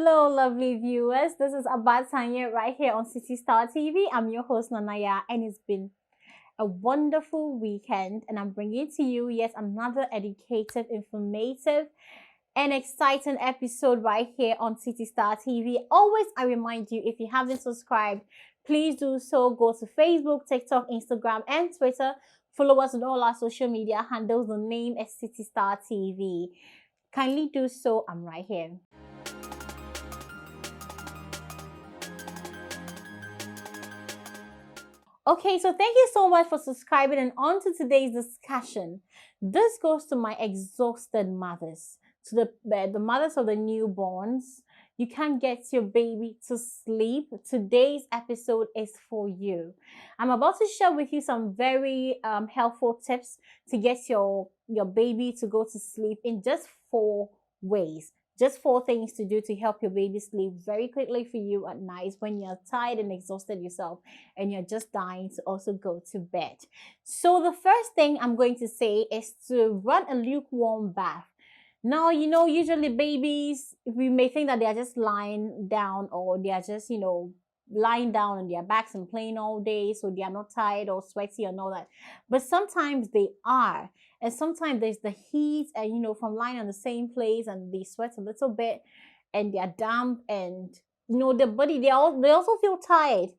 Hello, lovely viewers. This is Abad Tanya right here on City Star TV. I'm your host, Nanaya, and it's been a wonderful weekend. And I'm bringing to you yet another educative, informative, and exciting episode right here on City Star TV. Always, I remind you, if you haven't subscribed, please do so. Go to Facebook, TikTok, Instagram, and Twitter. Follow us on all our social media handles. The name is City Star TV. Kindly do so. I'm right here. Okay, so thank you so much for subscribing, and on to today's discussion. This goes to my exhausted mothers, to the mothers of the newborns. You can't get your baby to sleep. Today's episode is for you. I'm about to share with you some very helpful tips to get your baby to go to sleep in just 4 ways. Just 4 things to do to help your baby sleep very quickly for you at night when you're tired and exhausted yourself and you're just dying to also go to bed. So the first thing I'm going to say is to run a lukewarm bath. Now, usually babies, we may think that they are just lying down, or they are just, lying down on their backs and playing all day, so they are not tired or sweaty and all that. But sometimes they are. And sometimes there's the heat and, from lying on the same place, and they sweat a little bit and they are damp, and, the body, they also feel tired.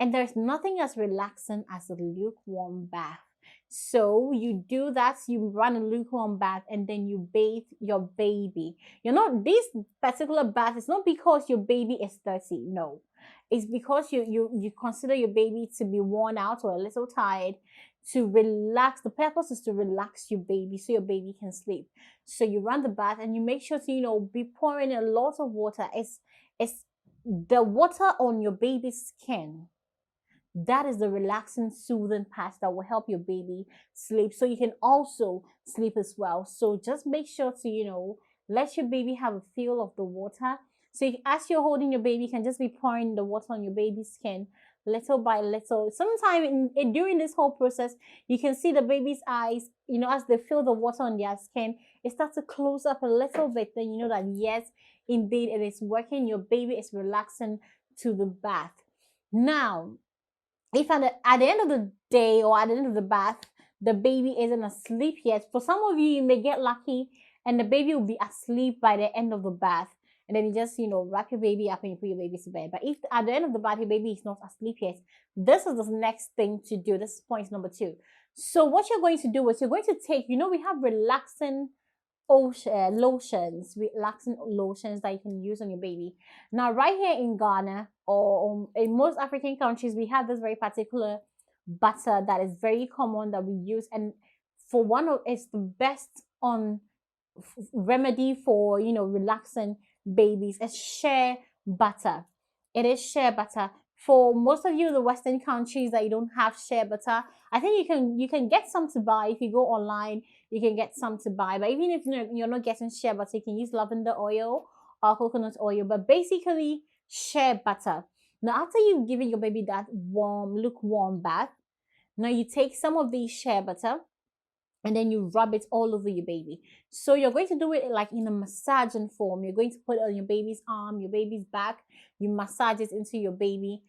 And there's nothing as relaxing as a lukewarm bath. So you do that, you run a lukewarm bath, and then you bathe your baby. This particular bath is not because your baby is thirsty. No, it's because you consider your baby to be worn out or a little tired, to relax. The purpose is to relax your baby so your baby can sleep. So you run the bath and you make sure to be pouring a lot of water. It's the water on your baby's skin. That is the relaxing, soothing part that will help your baby sleep, so you can also sleep as well. So just make sure to let your baby have a feel of the water. So as you're holding your baby, you can just be pouring the water on your baby's skin little by little. Sometime during this whole process, you can see the baby's eyes, as they feel the water on their skin, it starts to close up a little bit. Then you know that yes, indeed it is working. Your baby is relaxing to the bath. Now, if at the end of the day or at the end of the bath, the baby isn't asleep yet, for some of you may get lucky and the baby will be asleep by the end of the bath. And then you just, wrap your baby up and you put your baby to bed. But if at the end of the bath, your baby is not asleep yet, this is the next thing to do. This is point number 2. So what you're going to do is you're going to take, we have relaxing relaxing lotions that you can use on your baby. Now, right here in Ghana or in most African countries, we have this very particular butter that is very common that we use, and for one of it's the best on remedy for relaxing babies. It's shea butter. It is shea butter. For most of you, the Western countries that you don't have shea butter, I think you can get some to buy. If you go online, you can get some to buy. But even if you're not getting shea butter, you can use lavender oil or coconut oil. But basically, shea butter. Now, after you've given your baby that lukewarm bath, now you take some of the shea butter and then you rub it all over your baby. So you're going to do it like in a massaging form. You're going to put it on your baby's arm, your baby's back. You massage it into your baby.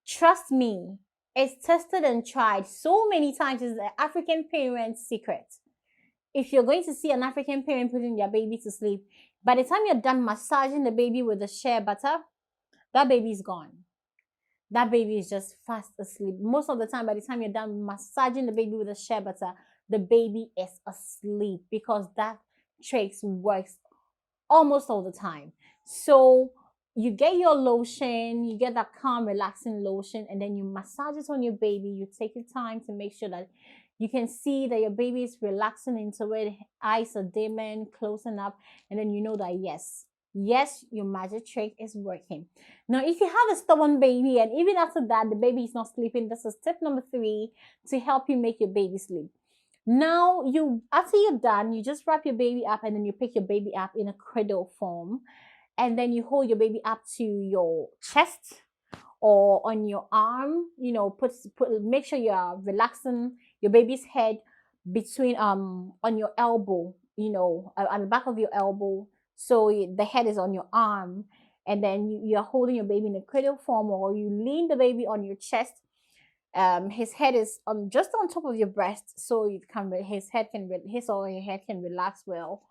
Trust me, it's tested and tried so many times. It's the African parent's secret. If you're going to see an African parent putting their baby to sleep, by the time you're done massaging the baby with the shea butter, that baby is gone. That baby is just fast asleep. Most of the time, by the time you're done massaging the baby with the shea butter, the baby is asleep, because that trick works almost all the time. So you get your lotion, you get that calm, relaxing lotion, and then you massage it on your baby. You take your time to make sure that you can see that your baby is relaxing into it. Eyes are dimming, closing up, and then you know that yes, your magic trick is working. Now, if you have a stubborn baby and even after that the baby is not sleeping, this is tip number 3 to help you make your baby sleep. Now, after you're done, you just wrap your baby up, and then you pick your baby up in a cradle form, and then you hold your baby up to your chest or on your arm. Make sure you are relaxing your baby's head between on your elbow, on the back of your elbow, so the head is on your arm. and then you're holding your baby in a cradle form, or you lean the baby on your chest. His head is on just on top of your breast, so you can his or her head can relax well.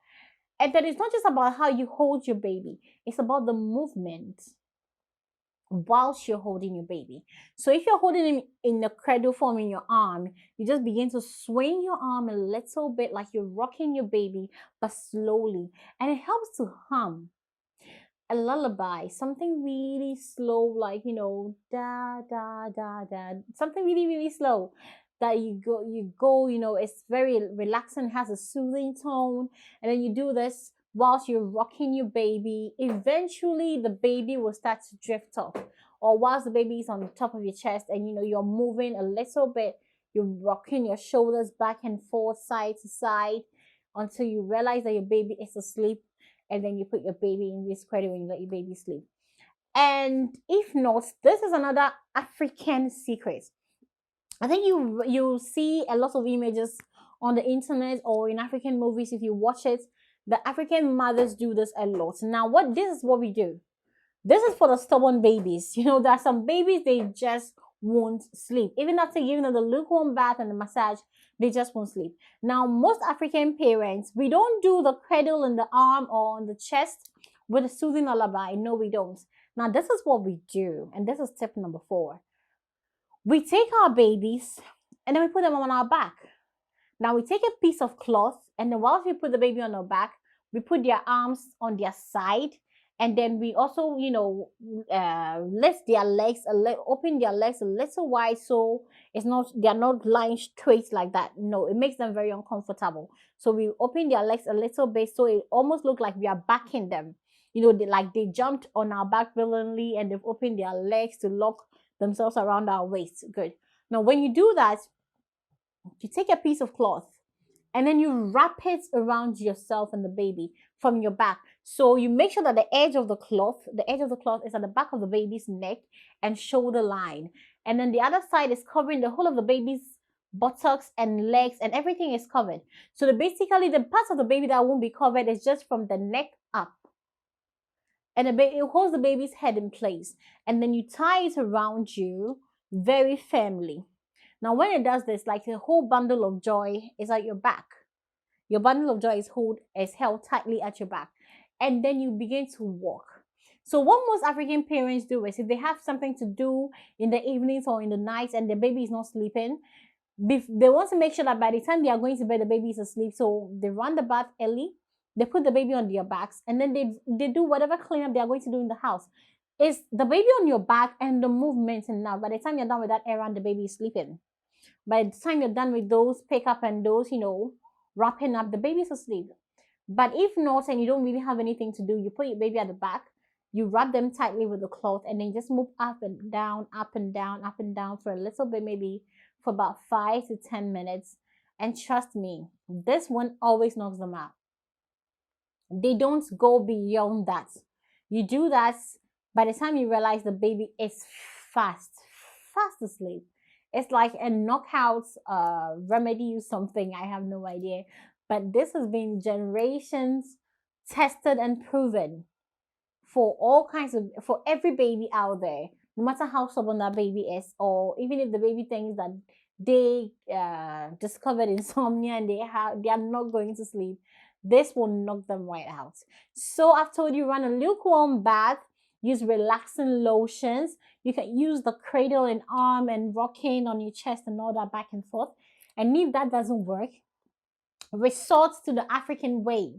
And then it's not just about how you hold your baby; it's about the movement whilst you're holding your baby. So if you're holding him in the cradle form in your arm, you just begin to swing your arm a little bit like you're rocking your baby, but slowly. And it helps to hum a lullaby, something really slow, like, da da da da, something really, really slow that it's very relaxing, has a soothing tone. And then you do this whilst you're rocking your baby. Eventually the baby will start to drift off, or whilst the baby is on the top of your chest and you're moving a little bit, you're rocking your shoulders back and forth, side to side, until you realize that your baby is asleep. And then you put your baby in this cradle and you let your baby sleep. And if not, this is another African secret. I think you see a lot of images on the internet or in African movies. If you watch it, the African mothers do this a lot. Now, this is what we do. This is for the stubborn babies. There are some babies, they just won't sleep. Even after giving them the lukewarm bath and the massage, they just won't sleep. Now, most African parents, we don't do the cradle in the arm or on the chest with a soothing lullaby. No, we don't. Now, this is what we do. And this is tip number 4. We take our babies and then we put them on our back. Now, we take a piece of cloth, and then whilst we put the baby on our back, we put their arms on their side. And then we also, lift their legs open their legs a little wide, so they're not lying straight like that. No, it makes them very uncomfortable. So we open their legs a little bit, so it almost looks like we are backing them. They jumped on our back willingly, and they've opened their legs to lock themselves around our waist. Good. Now, when you do that, you take a piece of cloth and then you wrap it around yourself and the baby from your back. So you make sure that the edge of the cloth is at the back of the baby's neck and shoulder line. And then the other side is covering the whole of the baby's buttocks and legs, and everything is covered. So basically the parts of the baby that won't be covered is just from the neck up. And it holds the baby's head in place. And then you tie it around you very firmly. Now, when it does this, like a whole bundle of joy is at your back. Your bundle of joy is held tightly at your back. And then you begin to walk. So what most African parents do is, if they have something to do in the evenings or in the nights and the baby is not sleeping, they want to make sure that by the time they are going to bed, the baby is asleep. So they run the bath early. They put the baby on their backs, and then they do whatever cleanup they are going to do in the house. It's the baby on your back and the movement. And now by the time you're done with that errand, the baby is sleeping. By the time you're done with those pick-up and those, wrapping up, the baby's asleep. But if not, and you don't really have anything to do, you put your baby at the back, you wrap them tightly with the cloth, and then you just move up and down, up and down, up and down for a little bit, maybe for about 5 to 10 minutes. And trust me, this one always knocks them out. They don't go beyond that. You do that, by the time you realize the baby is fast asleep. It's like a knockout remedy or something. I have no idea. But this has been generations tested and proven for every baby out there, no matter how stubborn that baby is, or even if the baby thinks that they discovered insomnia and they are not going to sleep, this will knock them right out. So I've told you, run a lukewarm bath, use relaxing lotions. You can use the cradle and arm and rocking on your chest and all that back and forth. And if that doesn't work, resort to the African way.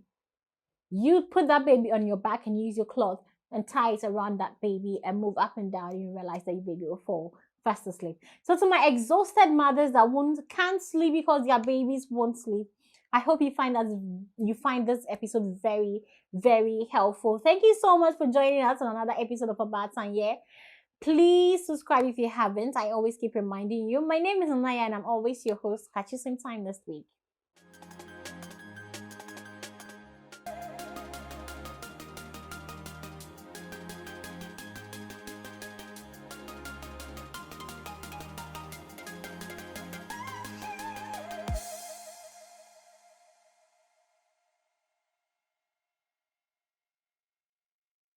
You put that baby on your back and use your cloth and tie it around that baby and move up and down. You realize that your baby will fall fast asleep. So to my exhausted mothers that can't sleep because their babies won't sleep, I hope you find this episode very, very helpful. Thank you so much for joining us on another episode of About Time. Yeah. Please subscribe if you haven't. I always keep reminding you. My name is Anaya and I'm always your host. Catch you same time next week.